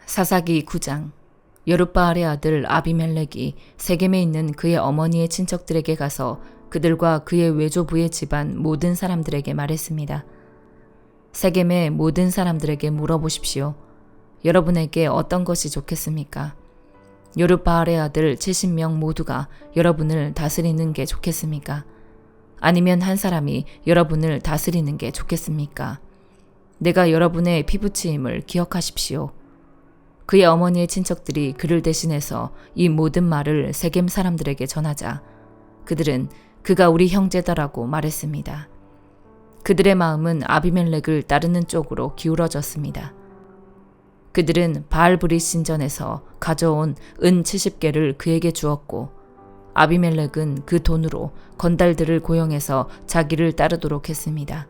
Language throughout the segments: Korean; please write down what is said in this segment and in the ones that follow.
사사기 9장. 여룻바알의 아들 아비멜렉이 세겜에 있는 그의 어머니의 친척들에게 가서 그들과 그의 외조부의 집안 모든 사람들에게 말했습니다. 세겜의 모든 사람들에게 물어보십시오. 여러분에게 어떤 것이 좋겠습니까? 여룻바알의 아들 70명 모두가 여러분을 다스리는 게 좋겠습니까? 아니면 한 사람이 여러분을 다스리는 게 좋겠습니까? 내가 여러분의 피부치임을 기억하십시오. 그의 어머니의 친척들이 그를 대신해서 이 모든 말을 세겜 사람들에게 전하자 그들은 그가 우리 형제다라고 말했습니다. 그들의 마음은 아비멜렉을 따르는 쪽으로 기울어졌습니다. 그들은 바알브릿 신전에서 가져온 은 70개를 그에게 주었고 아비멜렉은 그 돈으로 건달들을 고용해서 자기를 따르도록 했습니다.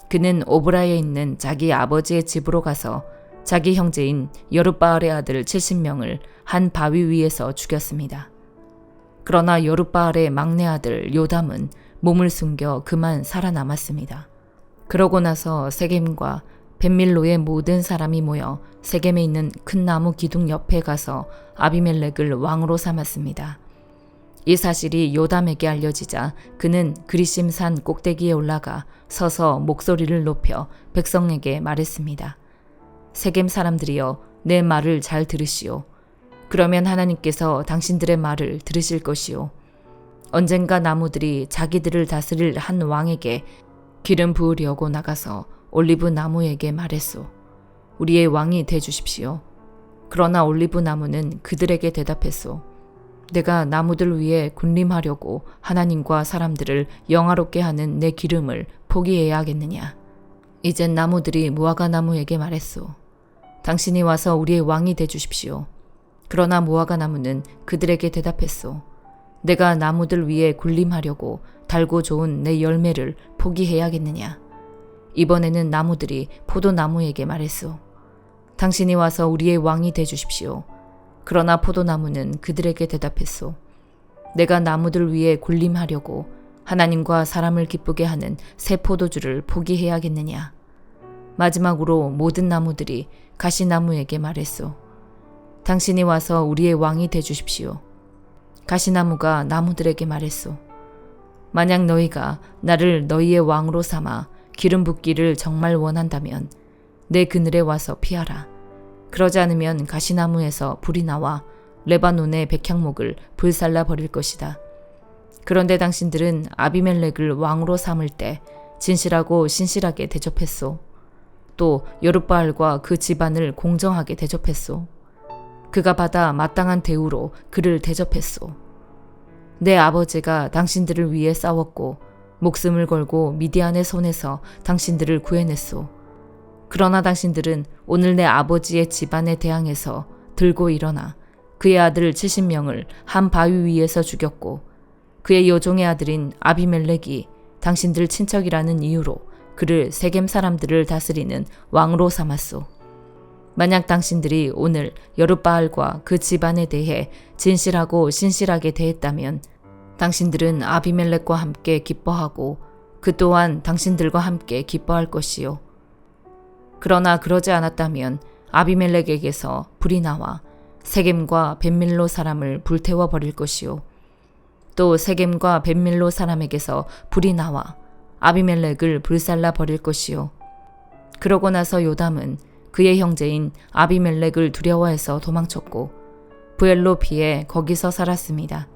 그는 오브라에 있는 자기 아버지의 집으로 가서 자기 형제인 여룻바알의 아들 70명을 한 바위 위에서 죽였습니다. 그러나 여룻바알의 막내 아들 요담은 몸을 숨겨 그만 살아남았습니다. 그러고 나서 세겜과 벳밀로의 모든 사람이 모여 세겜에 있는 큰 나무 기둥 옆에 가서 아비멜렉을 왕으로 삼았습니다. 이 사실이 요담에게 알려지자 그는 그리심 산 꼭대기에 올라가 서서 목소리를 높여 백성에게 말했습니다. 세겜 사람들이여, 내 말을 잘 들으시오. 그러면 하나님께서 당신들의 말을 들으실 것이오. 언젠가 나무들이 자기들을 다스릴 한 왕에게 기름 부으려고 나가서 올리브 나무에게 말했소. 우리의 왕이 돼 주십시오. 그러나 올리브 나무는 그들에게 대답했소. 내가 나무들 위에 군림하려고 하나님과 사람들을 영화롭게 하는 내 기름을 포기해야 하겠느냐. 이젠 나무들이 무화과 나무에게 말했소. 당신이 와서 우리의 왕이 돼 주십시오. 그러나 무화과 나무는 그들에게 대답했소. 내가 나무들 위에 군림하려고 달고 좋은 내 열매를 포기해야겠느냐. 이번에는 나무들이 포도나무에게 말했소. 당신이 와서 우리의 왕이 돼 주십시오. 그러나 포도나무는 그들에게 대답했소. 내가 나무들 위에 군림하려고 하나님과 사람을 기쁘게 하는 새 포도주를 포기해야겠느냐. 마지막으로 모든 나무들이 가시나무에게 말했소. 당신이 와서 우리의 왕이 돼 주십시오. 가시나무가 나무들에게 말했소. 만약 너희가 나를 너희의 왕으로 삼아 기름 붓기를 정말 원한다면 내 그늘에 와서 피하라. 그러지 않으면 가시나무에서 불이 나와 레바논의 백향목을 불살라 버릴 것이다. 그런데 당신들은 아비멜렉을 왕으로 삼을 때 진실하고 신실하게 대접했소. 또 여룻바알과 그 집안을 공정하게 대접했소. 그가 받아 마땅한 대우로 그를 대접했소. 내 아버지가 당신들을 위해 싸웠고 목숨을 걸고 미디안의 손에서 당신들을 구해냈소. 그러나 당신들은 오늘 내 아버지의 집안에 대항해서 들고 일어나 그의 아들 70명을 한 바위 위에서 죽였고 그의 여종의 아들인 아비멜렉이 당신들 친척이라는 이유로 그를 세겜 사람들을 다스리는 왕으로 삼았소. 만약 당신들이 오늘 여룻바알과 그 집안에 대해 진실하고 신실하게 대했다면 당신들은 아비멜렉과 함께 기뻐하고 그 또한 당신들과 함께 기뻐할 것이요. 그러나 그러지 않았다면 아비멜렉에게서 불이 나와 세겜과 벳밀로 사람을 불태워 버릴 것이요. 또 세겜과 벳밀로 사람에게서 불이 나와 아비멜렉을 불살라 버릴 것이요. 그러고 나서 요담은 그의 형제인 아비멜렉을 두려워해서 도망쳤고 부엘로피에 거기서 살았습니다.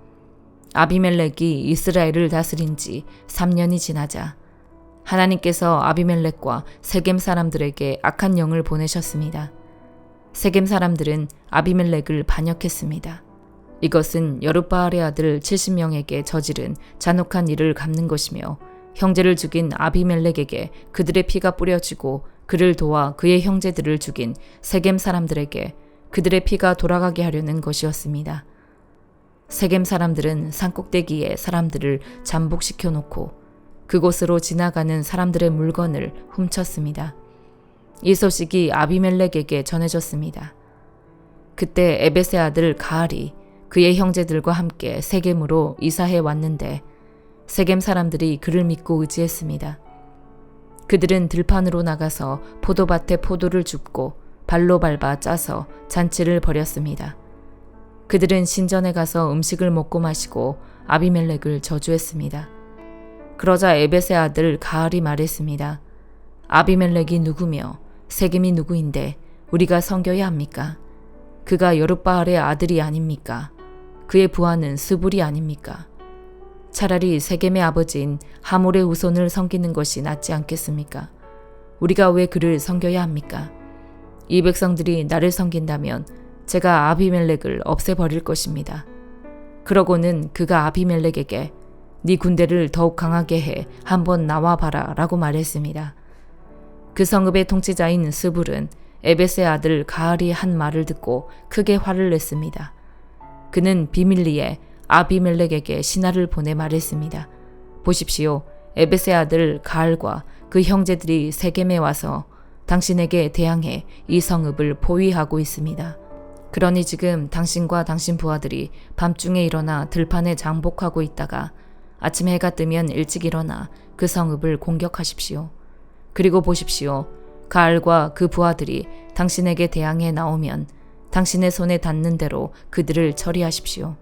아비멜렉이 이스라엘을 다스린 지 3년이 지나자 하나님께서 아비멜렉과 세겜 사람들에게 악한 영을 보내셨습니다. 세겜 사람들은 아비멜렉을 반역했습니다. 이것은 여룻바알의 아들 70명에게 저지른 잔혹한 일을 갚는 것이며 형제를 죽인 아비멜렉에게 그들의 피가 뿌려지고 그를 도와 그의 형제들을 죽인 세겜 사람들에게 그들의 피가 돌아가게 하려는 것이었습니다. 세겜 사람들은 산꼭대기에 사람들을 잠복시켜 놓고 그곳으로 지나가는 사람들의 물건을 훔쳤습니다. 이 소식이 아비멜렉에게 전해졌습니다. 그때 에벳의 아들 가알이 그의 형제들과 함께 세겜으로 이사해 왔는데 세겜 사람들이 그를 믿고 의지했습니다. 그들은 들판으로 나가서 포도밭에 포도를 줍고 발로 밟아 짜서 잔치를 벌였습니다. 그들은 신전에 가서 음식을 먹고 마시고 아비멜렉을 저주했습니다. 그러자 에벳의 아들 가알이 말했습니다. 아비멜렉이 누구며 세겜이 누구인데 우리가 섬겨야 합니까? 그가 여룻바알의 아들이 아닙니까? 그의 부하는 스불이 아닙니까? 차라리 세겜의 아버지인 하몰의 후손을 섬기는 것이 낫지 않겠습니까? 우리가 왜 그를 섬겨야 합니까? 이 백성들이 나를 섬긴다면 제가 아비멜렉을 없애버릴 것입니다. 그러고는 그가 아비멜렉에게 네 군대를 더욱 강하게 해 한번 나와봐라 라고 말했습니다. 그 성읍의 통치자인 스불은 에벳의 아들 가알이 한 말을 듣고 크게 화를 냈습니다. 그는 비밀리에 아비멜렉에게 신하를 보내 말했습니다. 보십시오. 에벳의 아들 가알과 그 형제들이 세겜에 와서 당신에게 대항해 이 성읍을 포위하고 있습니다. 그러니 지금 당신과 당신 부하들이 밤중에 일어나 들판에 장복하고 있다가 아침 해가 뜨면 일찍 일어나 그 성읍을 공격하십시오. 그리고 보십시오. 가알과 그 부하들이 당신에게 대항해 나오면 당신의 손에 닿는 대로 그들을 처리하십시오.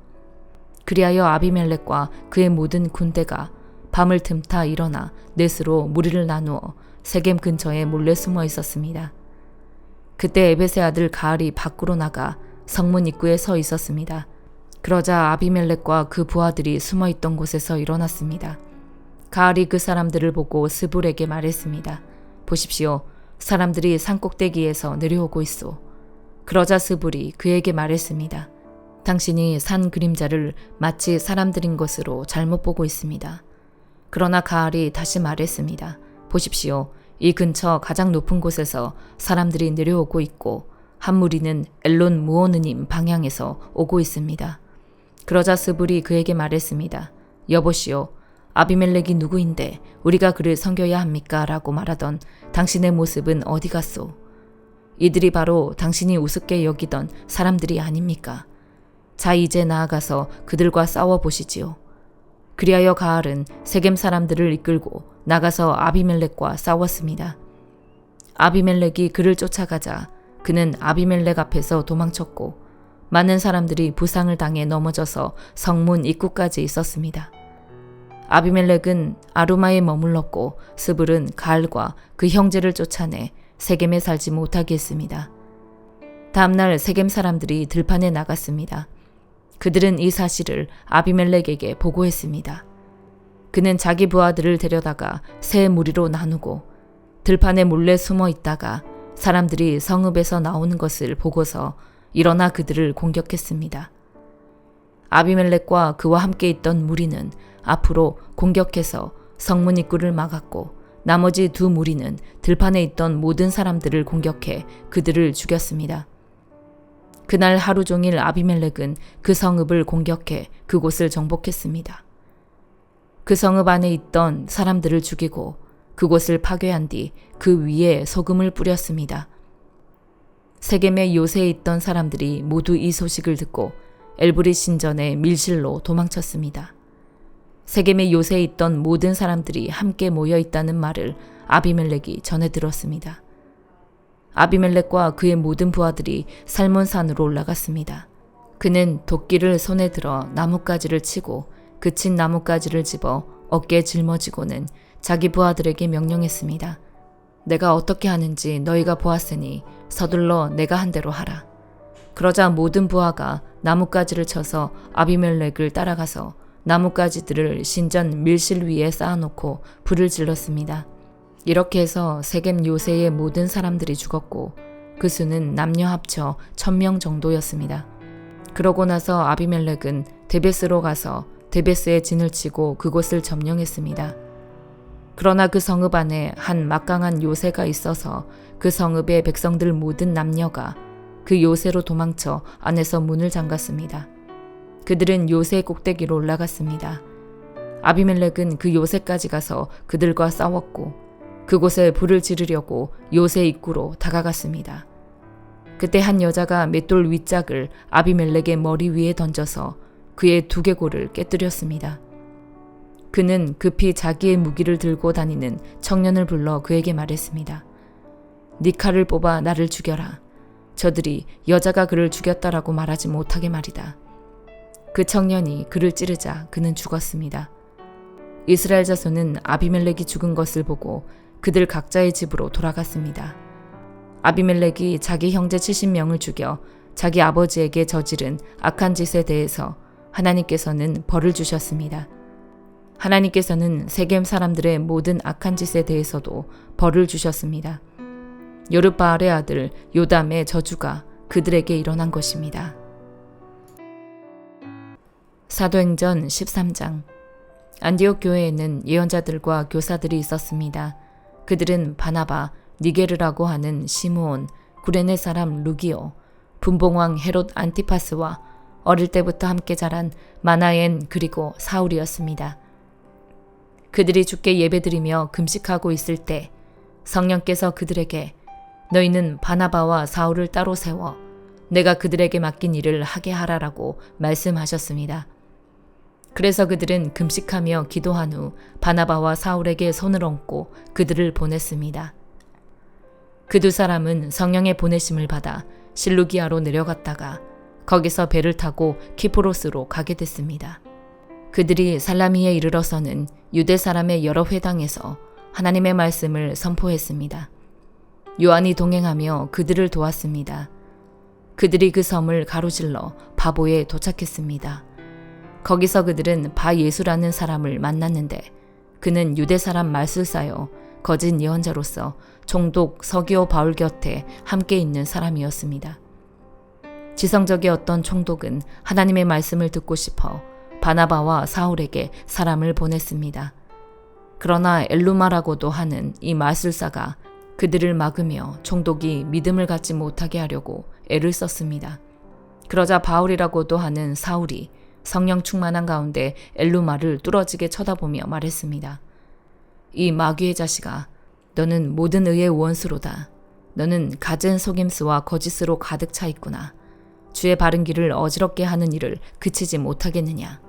그리하여 아비멜렉과 그의 모든 군대가 밤을 틈타 일어나 넷으로 무리를 나누어 세겜 근처에 몰래 숨어 있었습니다. 그때 에벳의 아들 가알이 밖으로 나가 성문 입구에 서 있었습니다. 그러자 아비멜렉과 그 부하들이 숨어 있던 곳에서 일어났습니다. 가알이 그 사람들을 보고 스불에게 말했습니다. 보십시오. 사람들이 산꼭대기에서 내려오고 있소. 그러자 스불이 그에게 말했습니다. 당신이 산 그림자를 마치 사람들인 것으로 잘못 보고 있습니다. 그러나 가알이 다시 말했습니다. 보십시오. 이 근처 가장 높은 곳에서 사람들이 내려오고 있고 한 무리는 엘론 무오느님 방향에서 오고 있습니다. 그러자 스불이 그에게 말했습니다. 여보시오. 아비멜렉이 누구인데 우리가 그를 섬겨야 합니까? 라고 말하던 당신의 모습은 어디 갔소? 이들이 바로 당신이 우습게 여기던 사람들이 아닙니까? 자, 이제 나아가서 그들과 싸워보시지요. 그리하여 가알은 세겜 사람들을 이끌고 나가서 아비멜렉과 싸웠습니다. 아비멜렉이 그를 쫓아가자 그는 아비멜렉 앞에서 도망쳤고 많은 사람들이 부상을 당해 넘어져서 성문 입구까지 있었습니다. 아비멜렉은 아루마에 머물렀고 스불은 가알과 그 형제를 쫓아내 세겜에 살지 못하게 했습니다. 다음날 세겜 사람들이 들판에 나갔습니다. 그들은 이 사실을 아비멜렉에게 보고했습니다. 그는 자기 부하들을 데려다가 세 무리로 나누고 들판에 몰래 숨어 있다가 사람들이 성읍에서 나오는 것을 보고서 일어나 그들을 공격했습니다. 아비멜렉과 그와 함께 있던 무리는 앞으로 공격해서 성문 입구를 막았고 나머지 두 무리는 들판에 있던 모든 사람들을 공격해 그들을 죽였습니다. 그날 하루 종일 아비멜렉은 그 성읍을 공격해 그곳을 정복했습니다. 그 성읍 안에 있던 사람들을 죽이고 그곳을 파괴한 뒤 그 위에 소금을 뿌렸습니다. 세겜의 요새에 있던 사람들이 모두 이 소식을 듣고 엘브릿 신전의 밀실로 도망쳤습니다. 세겜의 요새에 있던 모든 사람들이 함께 모여 있다는 말을 아비멜렉이 전해 들었습니다. 아비멜렉과 그의 모든 부하들이 살몬산으로 올라갔습니다. 그는 도끼를 손에 들어 나뭇가지를 치고 그친 나뭇가지를 집어 어깨에 짊어지고는 자기 부하들에게 명령했습니다. 내가 어떻게 하는지 너희가 보았으니 서둘러 내가 한 대로 하라. 그러자 모든 부하가 나뭇가지를 쳐서 아비멜렉을 따라가서 나뭇가지들을 신전 밀실 위에 쌓아놓고 불을 질렀습니다. 이렇게 해서 세겜 요새의 모든 사람들이 죽었고 그 수는 남녀 합쳐 1000명 정도였습니다. 그러고 나서 아비멜렉은 데베스로 가서 데베스에 진을 치고 그곳을 점령했습니다. 그러나 그 성읍 안에 한 막강한 요새가 있어서 그 성읍의 백성들 모든 남녀가 그 요새로 도망쳐 안에서 문을 잠갔습니다. 그들은 요새 꼭대기로 올라갔습니다. 아비멜렉은 그 요새까지 가서 그들과 싸웠고 그곳에 불을 지르려고 요새 입구로 다가갔습니다. 그때 한 여자가 맷돌 윗짝을 아비멜렉의 머리 위에 던져서 그의 두개골을 깨뜨렸습니다. 그는 급히 자기의 무기를 들고 다니는 청년을 불러 그에게 말했습니다. 네 칼을 뽑아 나를 죽여라. 저들이 여자가 그를 죽였다라고 말하지 못하게 말이다. 그 청년이 그를 찌르자 그는 죽었습니다. 이스라엘 자손은 아비멜렉이 죽은 것을 보고 그들 각자의 집으로 돌아갔습니다. 아비멜렉이 자기 형제 70명을 죽여 자기 아버지에게 저지른 악한 짓에 대해서 하나님께서는 벌을 주셨습니다. 하나님께서는 세겜 사람들의 모든 악한 짓에 대해서도 벌을 주셨습니다. 여룹바알의 아들 요담의 저주가 그들에게 일어난 것입니다. 사도행전 13장. 안디옥 교회에는 예언자들과 교사들이 있었습니다. 그들은 바나바, 니게르라고 하는 시므온, 구레네 사람 루기오, 분봉왕 헤롯 안티파스와 어릴 때부터 함께 자란 마나엔 그리고 사울이었습니다. 그들이 주께 예배드리며 금식하고 있을 때 성령께서 그들에게 너희는 바나바와 사울을 따로 세워 내가 그들에게 맡긴 일을 하게 하라라고 말씀하셨습니다. 그래서 그들은 금식하며 기도한 후 바나바와 사울에게 손을 얹고 그들을 보냈습니다. 그 두 사람은 성령의 보내심을 받아 실루기아로 내려갔다가 거기서 배를 타고 키프로스로 가게 됐습니다. 그들이 살라미에 이르러서는 유대 사람의 여러 회당에서 하나님의 말씀을 선포했습니다. 요한이 동행하며 그들을 도왔습니다. 그들이 그 섬을 가로질러 바보에 도착했습니다. 거기서 그들은 바 예수라는 사람을 만났는데 그는 유대 사람 말술사여 거짓 예언자로서 총독 서기오 바울 곁에 함께 있는 사람이었습니다. 지성적의 어떤 총독은 하나님의 말씀을 듣고 싶어 바나바와 사울에게 사람을 보냈습니다. 그러나 엘루마라고도 하는 이 마술사가 그들을 막으며 총독이 믿음을 갖지 못하게 하려고 애를 썼습니다. 그러자 바울이라고도 하는 사울이 성령 충만한 가운데 엘루마를 뚫어지게 쳐다보며 말했습니다. 이 마귀의 자식아, 너는 모든 의의 원수로다. 너는 갖은 속임수와 거짓으로 가득 차 있구나. 주의 바른 길을 어지럽게 하는 일을 그치지 못하겠느냐.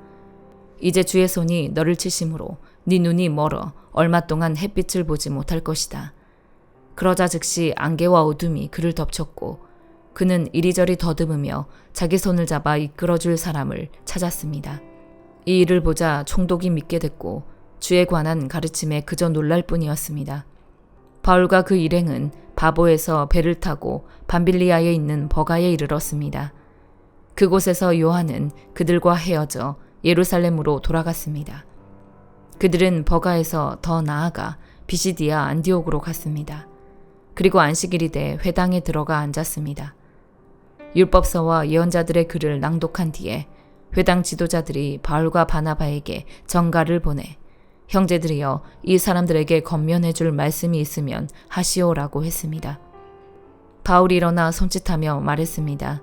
이제 주의 손이 너를 치심으로 네 눈이 멀어 얼마 동안 햇빛을 보지 못할 것이다. 그러자 즉시 안개와 어둠이 그를 덮쳤고 그는 이리저리 더듬으며 자기 손을 잡아 이끌어줄 사람을 찾았습니다. 이 일을 보자 총독이 믿게 됐고 주에 관한 가르침에 그저 놀랄 뿐이었습니다. 바울과 그 일행은 바보에서 배를 타고 밤빌리아에 있는 버가에 이르렀습니다. 그곳에서 요한은 그들과 헤어져 예루살렘으로 돌아갔습니다. 그들은 버가에서 더 나아가 비시디아 안디옥으로 갔습니다. 그리고 안식일이 돼 회당에 들어가 앉았습니다. 율법서와 예언자들의 글을 낭독한 뒤에 회당 지도자들이 바울과 바나바에게 전가를 보내 형제들이여 이 사람들에게 건면해 줄 말씀이 있으면 하시오라고 했습니다. 바울이 일어나 손짓하며 말했습니다.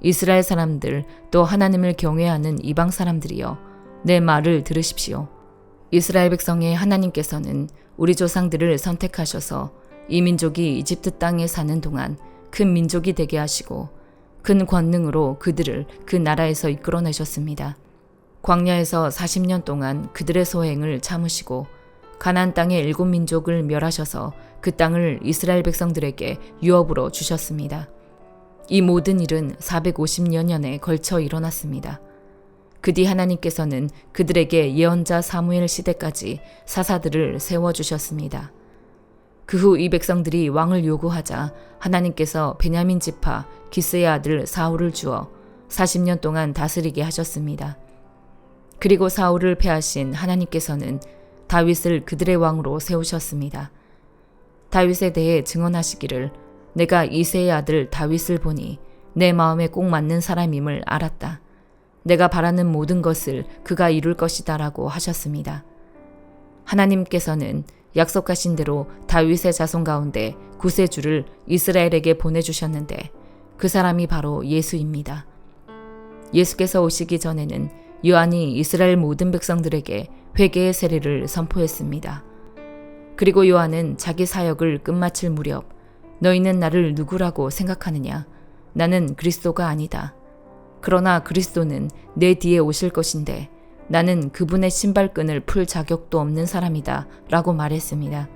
이스라엘 사람들 또 하나님을 경외하는 이방 사람들이여 내 말을 들으십시오. 이스라엘 백성의 하나님께서는 우리 조상들을 선택하셔서 이 민족이 이집트 땅에 사는 동안 큰 민족이 되게 하시고 큰 권능으로 그들을 그 나라에서 이끌어내셨습니다. 광야에서 40년 동안 그들의 소행을 참으시고 가나안 땅의 7민족을 멸하셔서 그 땅을 이스라엘 백성들에게 유업으로 주셨습니다. 이 모든 일은 450여 년에 걸쳐 일어났습니다. 그 뒤 하나님께서는 그들에게 예언자 사무엘 시대까지 사사들을 세워주셨습니다. 그 후 이 백성들이 왕을 요구하자 하나님께서 베냐민 지파 기스의 아들 사울을 주어 40년 동안 다스리게 하셨습니다. 그리고 사울을 패하신 하나님께서는 다윗을 그들의 왕으로 세우셨습니다. 다윗에 대해 증언하시기를 내가 이새의 아들 다윗을 보니 내 마음에 꼭 맞는 사람임을 알았다. 내가 바라는 모든 것을 그가 이룰 것이다 라고 하셨습니다. 하나님께서는 약속하신 대로 다윗의 자손 가운데 구세주를 이스라엘에게 보내주셨는데 그 사람이 바로 예수입니다. 예수께서 오시기 전에는 요한이 이스라엘 모든 백성들에게 회개의 세례를 선포했습니다. 그리고 요한은 자기 사역을 끝마칠 무렵 너희는 나를 누구라고 생각하느냐? 나는 그리스도가 아니다. 그러나 그리스도는 내 뒤에 오실 것인데 나는 그분의 신발끈을 풀 자격도 없는 사람이다 라고 말했습니다.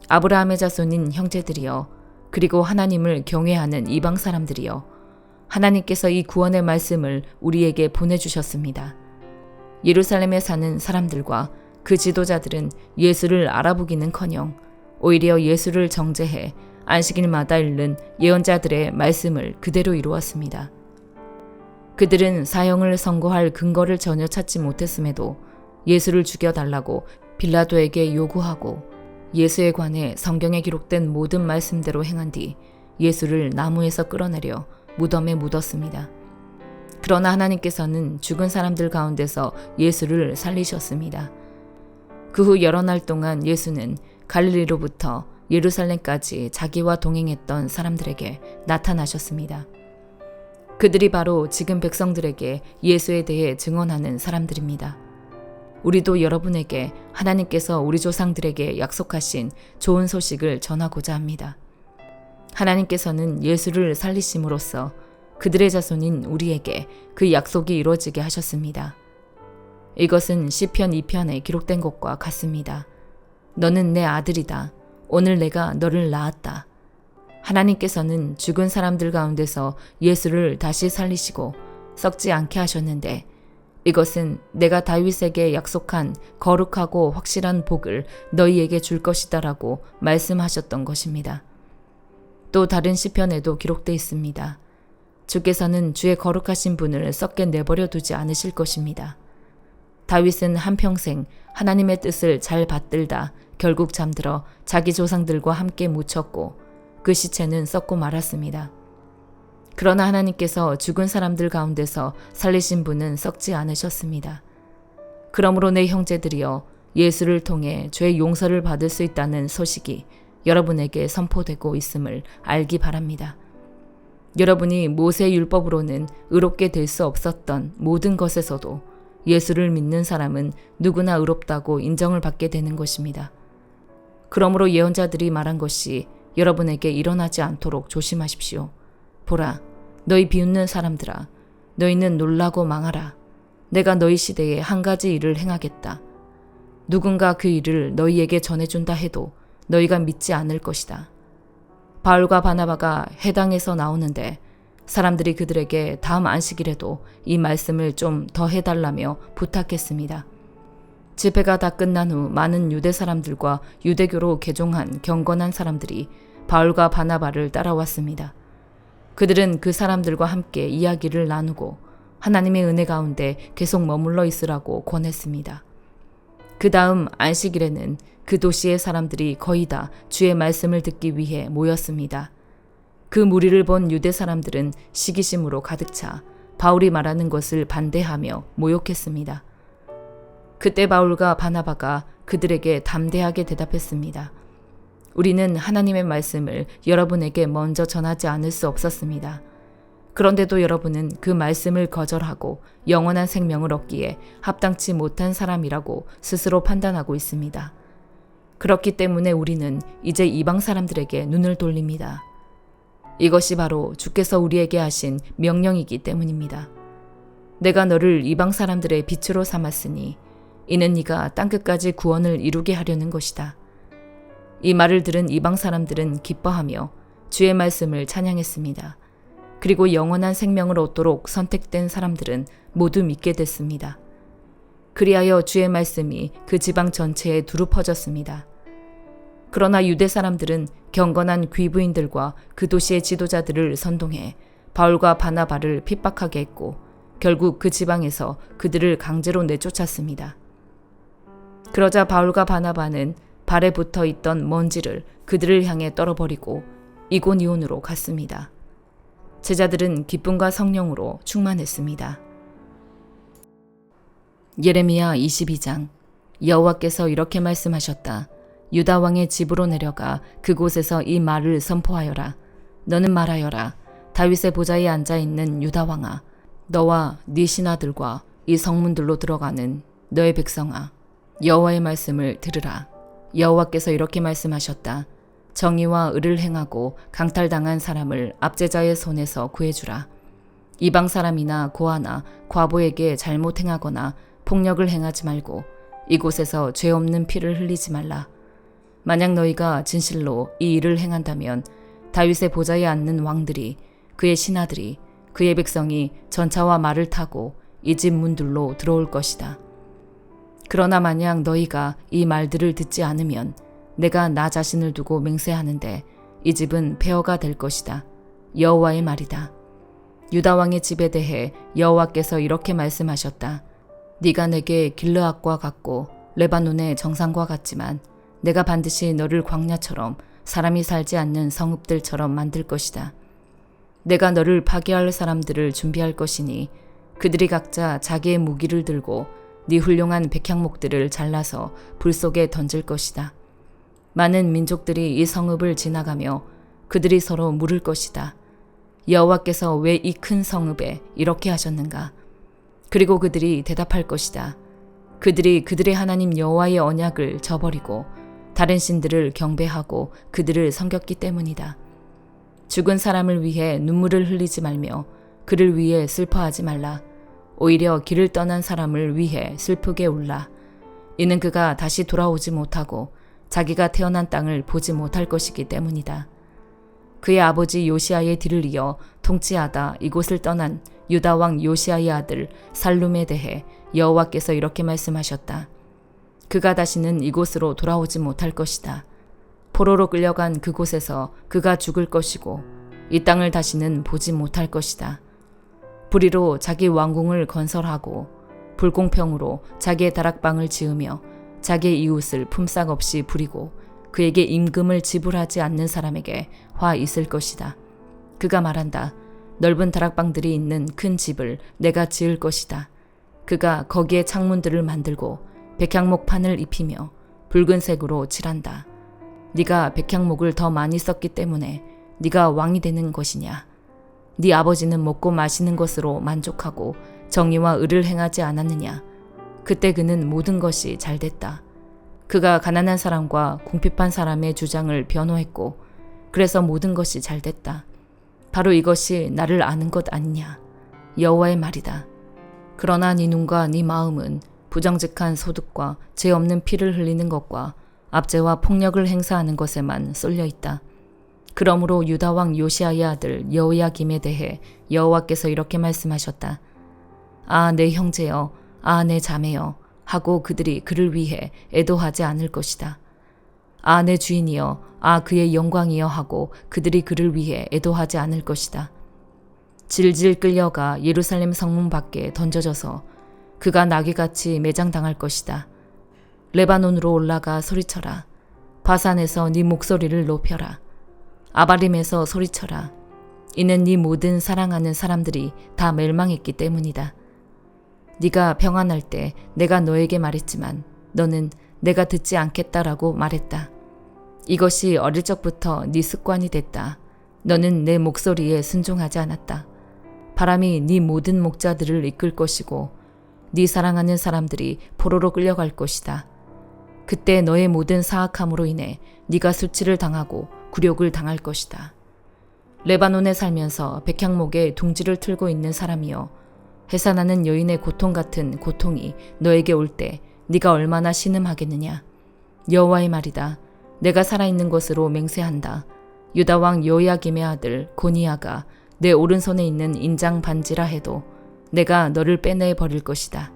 아브라함의 자손인 형제들이여 그리고 하나님을 경외하는 이방 사람들이여, 하나님께서 이 구원의 말씀을 우리에게 보내주셨습니다. 예루살렘에 사는 사람들과 그 지도자들은 예수를 알아보기는커녕 오히려 예수를 정죄해 안식일마다 읽는 예언자들의 말씀을 그대로 이루었습니다. 그들은 사형을 선고할 근거를 전혀 찾지 못했음에도 예수를 죽여달라고 빌라도에게 요구하고 예수에 관해 성경에 기록된 모든 말씀대로 행한 뒤 예수를 나무에서 끌어내려 무덤에 묻었습니다. 그러나 하나님께서는 죽은 사람들 가운데서 예수를 살리셨습니다. 그 후 여러 날 동안 예수는 갈릴리로부터 예루살렘까지 자기와 동행했던 사람들에게 나타나셨습니다. 그들이 바로 지금 백성들에게 예수에 대해 증언하는 사람들입니다. 우리도 여러분에게 하나님께서 우리 조상들에게 약속하신 좋은 소식을 전하고자 합니다. 하나님께서는 예수를 살리심으로써 그들의 자손인 우리에게 그 약속이 이루어지게 하셨습니다. 이것은 시편 2편에 기록된 것과 같습니다. 너는 내 아들이다. 오늘 내가 너를 낳았다. 하나님께서는 죽은 사람들 가운데서 예수를 다시 살리시고 썩지 않게 하셨는데 이것은 내가 다윗에게 약속한 거룩하고 확실한 복을 너희에게 줄 것이다라고 말씀하셨던 것입니다. 또 다른 시편에도 기록되어 있습니다. 주께서는 주의 거룩하신 분을 썩게 내버려 두지 않으실 것입니다. 다윗은 한평생 하나님의 뜻을 잘 받들다 결국 잠들어 자기 조상들과 함께 묻혔고 그 시체는 썩고 말았습니다. 그러나 하나님께서 죽은 사람들 가운데서 살리신 분은 썩지 않으셨습니다. 그러므로 내 형제들이여, 예수를 통해 죄의 용서를 받을 수 있다는 소식이 여러분에게 선포되고 있음을 알기 바랍니다. 여러분이 모세의 율법으로는 의롭게 될 수 없었던 모든 것에서도 예수를 믿는 사람은 누구나 의롭다고 인정을 받게 되는 것입니다. 그러므로 예언자들이 말한 것이 여러분에게 일어나지 않도록 조심하십시오. 보라, 너희 비웃는 사람들아, 너희는 놀라고 망하라. 내가 너희 시대에 한 가지 일을 행하겠다. 누군가 그 일을 너희에게 전해준다 해도 너희가 믿지 않을 것이다. 바울과 바나바가 해당에서 나오는데 사람들이 그들에게 다음 안식일에도 이 말씀을 좀 더 해달라며 부탁했습니다. 집회가 다 끝난 후 많은 유대 사람들과 유대교로 개종한 경건한 사람들이 바울과 바나바를 따라왔습니다. 그들은 그 사람들과 함께 이야기를 나누고 하나님의 은혜 가운데 계속 머물러 있으라고 권했습니다. 그 다음 안식일에는 그 도시의 사람들이 거의 다 주의 말씀을 듣기 위해 모였습니다. 그 무리를 본 유대 사람들은 시기심으로 가득 차 바울이 말하는 것을 반대하며 모욕했습니다. 그때 바울과 바나바가 그들에게 담대하게 대답했습니다. 우리는 하나님의 말씀을 여러분에게 먼저 전하지 않을 수 없었습니다. 그런데도 여러분은 그 말씀을 거절하고 영원한 생명을 얻기에 합당치 못한 사람이라고 스스로 판단하고 있습니다. 그렇기 때문에 우리는 이제 이방 사람들에게 눈을 돌립니다. 이것이 바로 주께서 우리에게 하신 명령이기 때문입니다. 내가 너를 이방 사람들의 빛으로 삼았으니 이는 네가 땅끝까지 구원을 이루게 하려는 것이다. 이 말을 들은 이방 사람들은 기뻐하며 주의 말씀을 찬양했습니다. 그리고 영원한 생명을 얻도록 선택된 사람들은 모두 믿게 됐습니다. 그리하여 주의 말씀이 그 지방 전체에 두루 퍼졌습니다. 그러나 유대 사람들은 경건한 귀부인들과 그 도시의 지도자들을 선동해 바울과 바나바를 핍박하게 했고 결국 그 지방에서 그들을 강제로 내쫓았습니다. 그러자 바울과 바나바는 발에 붙어 있던 먼지를 그들을 향해 떨어버리고 이고니온으로 갔습니다. 제자들은 기쁨과 성령으로 충만했습니다. 예레미야 22장. 여호와께서 이렇게 말씀하셨다. 유다 왕의 집으로 내려가 그곳에서 이 말을 선포하여라. 너는 말하여라. 다윗의 보좌에 앉아있는 유다 왕아, 너와 네 신하들과 이 성문들로 들어가는 너의 백성아, 여호와의 말씀을 들으라. 여호와께서 이렇게 말씀하셨다. 정의와 의를 행하고 강탈당한 사람을 압제자의 손에서 구해주라. 이방 사람이나 고아나 과부에게 잘못 행하거나 폭력을 행하지 말고 이곳에서 죄 없는 피를 흘리지 말라. 만약 너희가 진실로 이 일을 행한다면 다윗의 보좌에 앉는 왕들이, 그의 신하들이, 그의 백성이 전차와 말을 타고 이 집 문들로 들어올 것이다. 그러나 만약 너희가 이 말들을 듣지 않으면 내가 나 자신을 두고 맹세하는데 이 집은 폐허가 될 것이다. 여호와의 말이다. 유다 왕의 집에 대해 여호와께서 이렇게 말씀하셨다. 네가 내게 길르앗과 같고 레바논의 정상과 같지만 내가 반드시 너를 광야처럼 사람이 살지 않는 성읍들처럼 만들 것이다. 내가 너를 파괴할 사람들을 준비할 것이니 그들이 각자 자기의 무기를 들고 네 훌륭한 백향목들을 잘라서 불 속에 던질 것이다. 많은 민족들이 이 성읍을 지나가며 그들이 서로 물을 것이다. 여호와께서 왜 이 큰 성읍에 이렇게 하셨는가? 그리고 그들이 대답할 것이다. 그들이 그들의 하나님 여호와의 언약을 저버리고 다른 신들을 경배하고 그들을 섬겼기 때문이다. 죽은 사람을 위해 눈물을 흘리지 말며 그를 위해 슬퍼하지 말라. 오히려 길을 떠난 사람을 위해 슬프게 울라. 이는 그가 다시 돌아오지 못하고 자기가 태어난 땅을 보지 못할 것이기 때문이다. 그의 아버지 요시아의 뒤를 이어 통치하다 이곳을 떠난 유다 왕 요시아의 아들 살룸에 대해 여호와께서 이렇게 말씀하셨다. 그가 다시는 이곳으로 돌아오지 못할 것이다. 포로로 끌려간 그곳에서 그가 죽을 것이고 이 땅을 다시는 보지 못할 것이다. 불의로 자기 왕궁을 건설하고 불공평으로 자기의 다락방을 지으며 자기의 이웃을 품삯 없이 부리고 그에게 임금을 지불하지 않는 사람에게 화 있을 것이다. 그가 말한다. 넓은 다락방들이 있는 큰 집을 내가 지을 것이다. 그가 거기에 창문들을 만들고 백향목 판을 입히며 붉은색으로 칠한다. 네가 백향목을 더 많이 썼기 때문에 네가 왕이 되는 것이냐? 네 아버지는 먹고 마시는 것으로 만족하고 정의와 의를 행하지 않았느냐? 그때 그는 모든 것이 잘 됐다. 그가 가난한 사람과 궁핍한 사람의 주장을 변호했고 그래서 모든 것이 잘 됐다. 바로 이것이 나를 아는 것 아니냐? 여호와의 말이다. 그러나 네 눈과 네 마음은 부정직한 소득과 죄 없는 피를 흘리는 것과 압제와 폭력을 행사하는 것에만 쏠려 있다. 그러므로 유다 왕 요시아의 아들 여호야김에 대해 여호와께서 이렇게 말씀하셨다. 아, 내 형제여, 아, 내 자매여 하고 그들이 그를 위해 애도하지 않을 것이다. 아, 내 주인이여, 아, 그의 영광이여 하고 그들이 그를 위해 애도하지 않을 것이다. 질질 끌려가 예루살렘 성문 밖에 던져져서 그가 나귀같이 매장당할 것이다. 레바논으로 올라가 소리쳐라. 바산에서 네 목소리를 높여라. 아바림에서 소리쳐라. 이는 네 모든 사랑하는 사람들이 다 멸망했기 때문이다. 네가 평안할 때 내가 너에게 말했지만 너는 내가 듣지 않겠다라고 말했다. 이것이 어릴 적부터 네 습관이 됐다. 너는 내 목소리에 순종하지 않았다. 바람이 네 모든 목자들을 이끌 것이고 네 사랑하는 사람들이 포로로 끌려갈 것이다. 그때 너의 모든 사악함으로 인해 네가 수치를 당하고 굴욕을 당할 것이다. 레바논에 살면서 백향목에 둥지를 틀고 있는 사람이여, 해산하는 여인의 고통 같은 고통이 너에게 올 때 네가 얼마나 신음하겠느냐. 여호와의 말이다. 내가 살아있는 것으로 맹세한다. 유다 왕 여호야김의 아들 고니야가 내 오른손에 있는 인장 반지라 해도 내가 너를 빼내 버릴 것이다.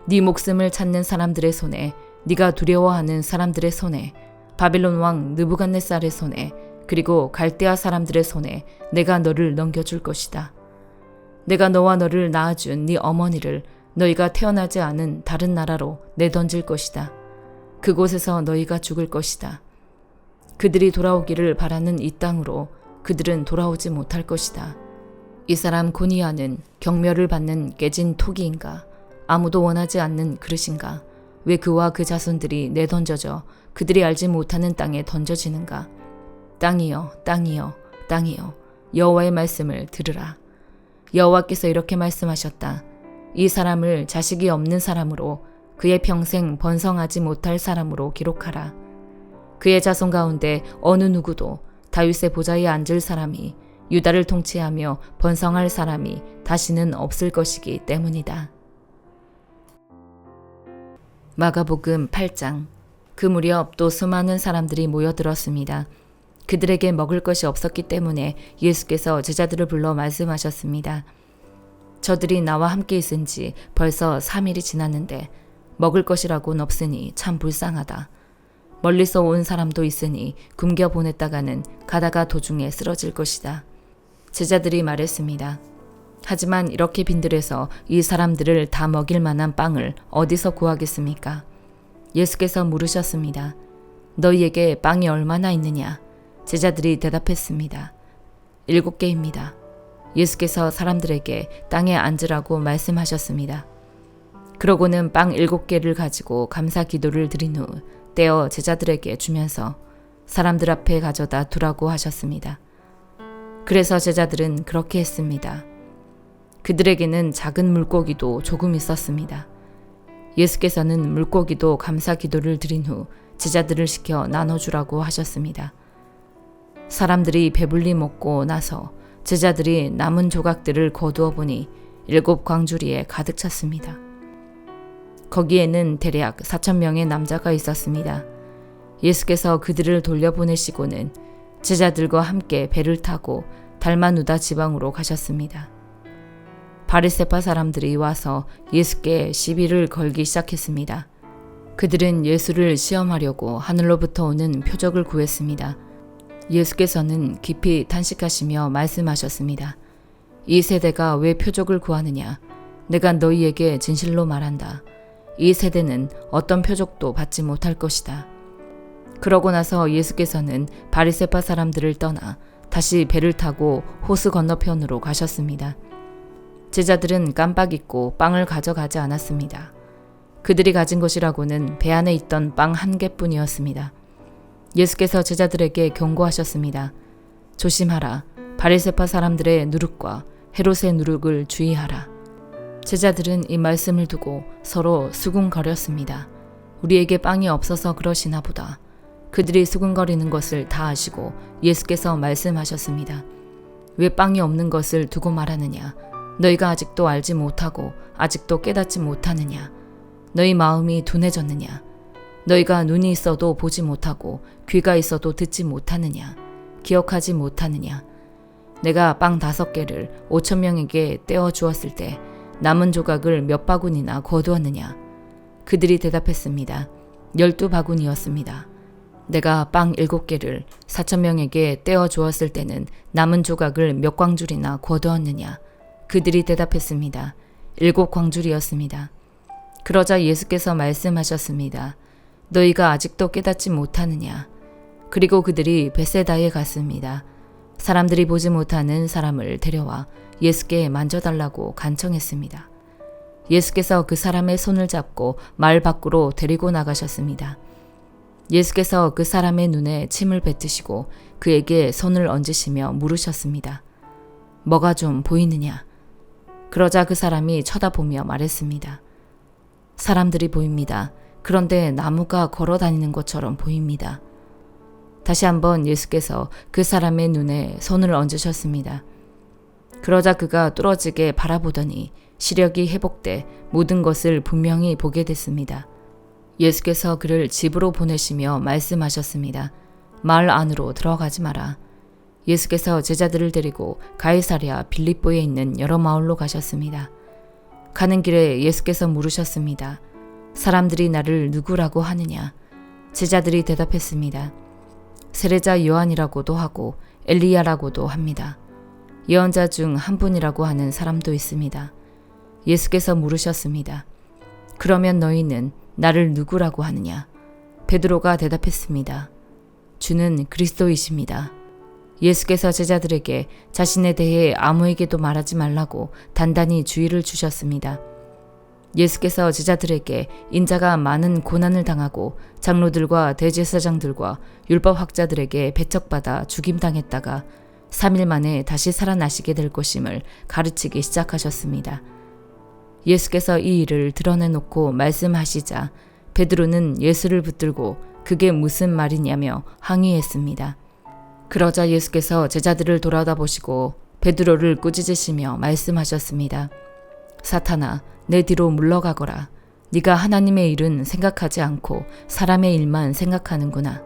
네 목숨을 찾는 사람들의 손에, 네가 두려워하는 사람들의 손에, 바빌론 왕 느부갓네살의 손에, 그리고 갈대아 사람들의 손에 내가 너를 넘겨줄 것이다. 내가 너와 너를 낳아준 네 어머니를 너희가 태어나지 않은 다른 나라로 내던질 것이다. 그곳에서 너희가 죽을 것이다. 그들이 돌아오기를 바라는 이 땅으로 그들은 돌아오지 못할 것이다. 이 사람 고니야는 경멸을 받는 깨진 토기인가? 아무도 원하지 않는 그릇인가? 왜 그와 그 자손들이 내던져져 그들이 알지 못하는 땅에 던져지는가? 땅이여, 땅이여, 땅이여, 여호와의 말씀을 들으라. 여호와께서 이렇게 말씀하셨다. 이 사람을 자식이 없는 사람으로, 그의 평생 번성하지 못할 사람으로 기록하라. 그의 자손 가운데 어느 누구도 다윗의 보좌에 앉을 사람이, 유다를 통치하며 번성할 사람이 다시는 없을 것이기 때문이다. 마가복음 8장. 그 무렵 또 수많은 사람들이 모여들었습니다. 그들에게 먹을 것이 없었기 때문에 예수께서 제자들을 불러 말씀하셨습니다. 저들이 나와 함께 있은 지 벌써 3일이 지났는데 먹을 것이라고는 없으니 참 불쌍하다. 멀리서 온 사람도 있으니 굶겨 보냈다가는 가다가 도중에 쓰러질 것이다. 제자들이 말했습니다. 하지만 이렇게 빈들에서 이 사람들을 다 먹일 만한 빵을 어디서 구하겠습니까? 예수께서 물으셨습니다. 너희에게 빵이 얼마나 있느냐? 제자들이 대답했습니다. 7개입니다. 예수께서 사람들에게 땅에 앉으라고 말씀하셨습니다. 그러고는 빵 7개를 가지고 감사 기도를 드린 후 떼어 제자들에게 주면서 사람들 앞에 가져다 두라고 하셨습니다. 그래서 제자들은 그렇게 했습니다. 그들에게는 작은 물고기도 조금 있었습니다. 예수께서는 물고기도 감사 기도를 드린 후 제자들을 시켜 나눠주라고 하셨습니다. 사람들이 배불리 먹고 나서 제자들이 남은 조각들을 거두어 보니 7 광주리에 가득 찼습니다. 거기에는 대략 4,000명의 남자가 있었습니다. 예수께서 그들을 돌려보내시고는 제자들과 함께 배를 타고 달마누다 지방으로 가셨습니다. 바리새파 사람들이 와서 예수께 시비를 걸기 시작했습니다. 그들은 예수를 시험하려고 하늘로부터 오는 표적을 구했습니다. 예수께서는 깊이 탄식하시며 말씀하셨습니다. 이 세대가 왜 표적을 구하느냐? 내가 너희에게 진실로 말한다. 이 세대는 어떤 표적도 받지 못할 것이다. 그러고 나서 예수께서는 바리새파 사람들을 떠나 다시 배를 타고 호수 건너편으로 가셨습니다. 제자들은 깜빡 잊고 빵을 가져가지 않았습니다. 그들이 가진 것이라고는 배 안에 있던 빵 1개뿐이었습니다. 예수께서 제자들에게 경고하셨습니다. 조심하라. 바리새파 사람들의 누룩과 헤롯의 누룩을 주의하라. 제자들은 이 말씀을 두고 서로 수군거렸습니다. 우리에게 빵이 없어서 그러시나 보다. 그들이 수군거리는 것을 다 아시고 예수께서 말씀하셨습니다. 왜 빵이 없는 것을 두고 말하느냐? 너희가 아직도 알지 못하고 아직도 깨닫지 못하느냐? 너희 마음이 둔해졌느냐? 너희가 눈이 있어도 보지 못하고 귀가 있어도 듣지 못하느냐? 기억하지 못하느냐? 내가 빵 5개를 5,000명에게 떼어 주었을 때 남은 조각을 몇 바구니나 거두었느냐? 그들이 대답했습니다. 12바구니였습니다. 내가 빵 7개를 4,000명에게 떼어 주었을 때는 남은 조각을 몇 광줄이나 거두었느냐? 그들이 대답했습니다. 7 광줄이었습니다. 그러자 예수께서 말씀하셨습니다. 너희가 아직도 깨닫지 못하느냐? 그리고 그들이 벳세다에 갔습니다. 사람들이 보지 못하는 사람을 데려와 예수께 만져달라고 간청했습니다. 예수께서 그 사람의 손을 잡고 마을 밖으로 데리고 나가셨습니다. 예수께서 그 사람의 눈에 침을 뱉으시고 그에게 손을 얹으시며 물으셨습니다. 뭐가 좀 보이느냐? 그러자 그 사람이 쳐다보며 말했습니다. 사람들이 보입니다. 그런데 나무가 걸어 다니는 것처럼 보입니다. 다시 한번 예수께서 그 사람의 눈에 손을 얹으셨습니다. 그러자 그가 뚫어지게 바라보더니 시력이 회복돼 모든 것을 분명히 보게 됐습니다. 예수께서 그를 집으로 보내시며 말씀하셨습니다. 마을 안으로 들어가지 마라. 예수께서 제자들을 데리고 가이사랴 빌립보에 있는 여러 마을로 가셨습니다. 가는 길에 예수께서 물으셨습니다. 사람들이 나를 누구라고 하느냐? 제자들이 대답했습니다. 세례자 요한이라고도 하고 엘리야라고도 합니다. 예언자 중 한 분이라고 하는 사람도 있습니다. 예수께서 물으셨습니다. 그러면 너희는 나를 누구라고 하느냐? 베드로가 대답했습니다. 주는 그리스도이십니다. 예수께서 제자들에게 자신에 대해 아무에게도 말하지 말라고 단단히 주의를 주셨습니다. 예수께서 제자들에게 인자가 많은 고난을 당하고 장로들과 대제사장들과 율법학자들에게 배척받아 죽임당했다가 3일 만에 다시 살아나시게 될 것임을 가르치기 시작하셨습니다. 예수께서 이 일을 드러내놓고 말씀하시자 베드로는 예수를 붙들고 그게 무슨 말이냐며 항의했습니다. 그러자 예수께서 제자들을 돌아다보시고 베드로를 꾸짖으시며 말씀하셨습니다. 사탄아, 내 뒤로 물러가거라. 네가 하나님의 일은 생각하지 않고 사람의 일만 생각하는구나.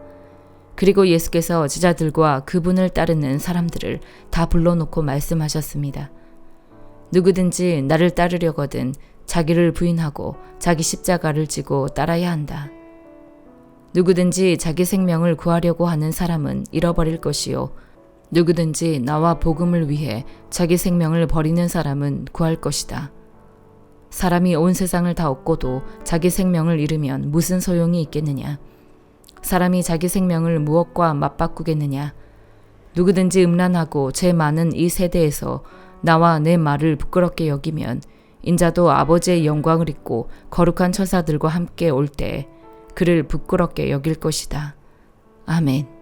그리고 예수께서 제자들과 그분을 따르는 사람들을 다 불러놓고 말씀하셨습니다. 누구든지 나를 따르려거든 자기를 부인하고 자기 십자가를 지고 따라야 한다. 누구든지 자기 생명을 구하려고 하는 사람은 잃어버릴 것이요. 누구든지 나와 복음을 위해 자기 생명을 버리는 사람은 구할 것이다. 사람이 온 세상을 다 얻고도 자기 생명을 잃으면 무슨 소용이 있겠느냐? 사람이 자기 생명을 무엇과 맞바꾸겠느냐? 누구든지 음란하고 죄 많은 이 세대에서 나와 내 말을 부끄럽게 여기면 인자도 아버지의 영광을 입고 거룩한 천사들과 함께 올 때 그를 부끄럽게 여길 것이다. 아멘.